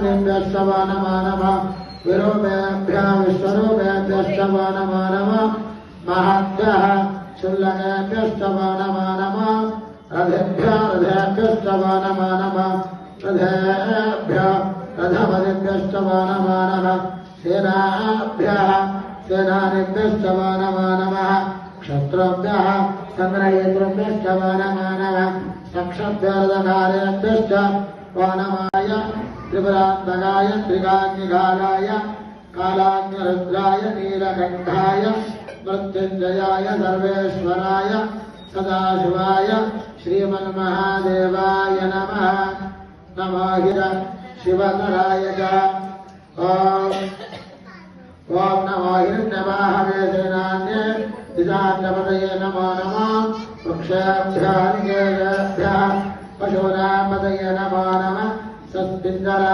मुनिभ्यश्च नमो नमः विरूपेभ्यः विश्वरूपेभ्यश्च नमो नमः महद्भ्यः शुल्लकेभ्यश्च नमो नमः रथेभ्यः रथेभ्यश्च नमो नमः रथेभ्यः रथपतिभ्यश्च नमो नमः सेनाभ्यः सेनानिभ्यश्च नमो नमः क्षत्रेभ्यः संग्रहेतृभ्यश्च नमो नमः सक्षभ्यर्धकारेभ्यश्च नमाय त्रिपुरान्तकाय त्रिकाग्निकालाय कालाग्निरुद्राय नीलकण्ठाय मृत्युञ्जयाय सर्वेश्वराय सदाशिवाय श्रीमन्महादेवाय नमः नमो शिवतराय च ओम नमो हिरण्यवाहवे सेनान्ये दिशान्यपतये नमो नमः वृक्षेभ्यः निकेशेभ्यः पशूनां पतये नमो नमः सत्पिञ्जरा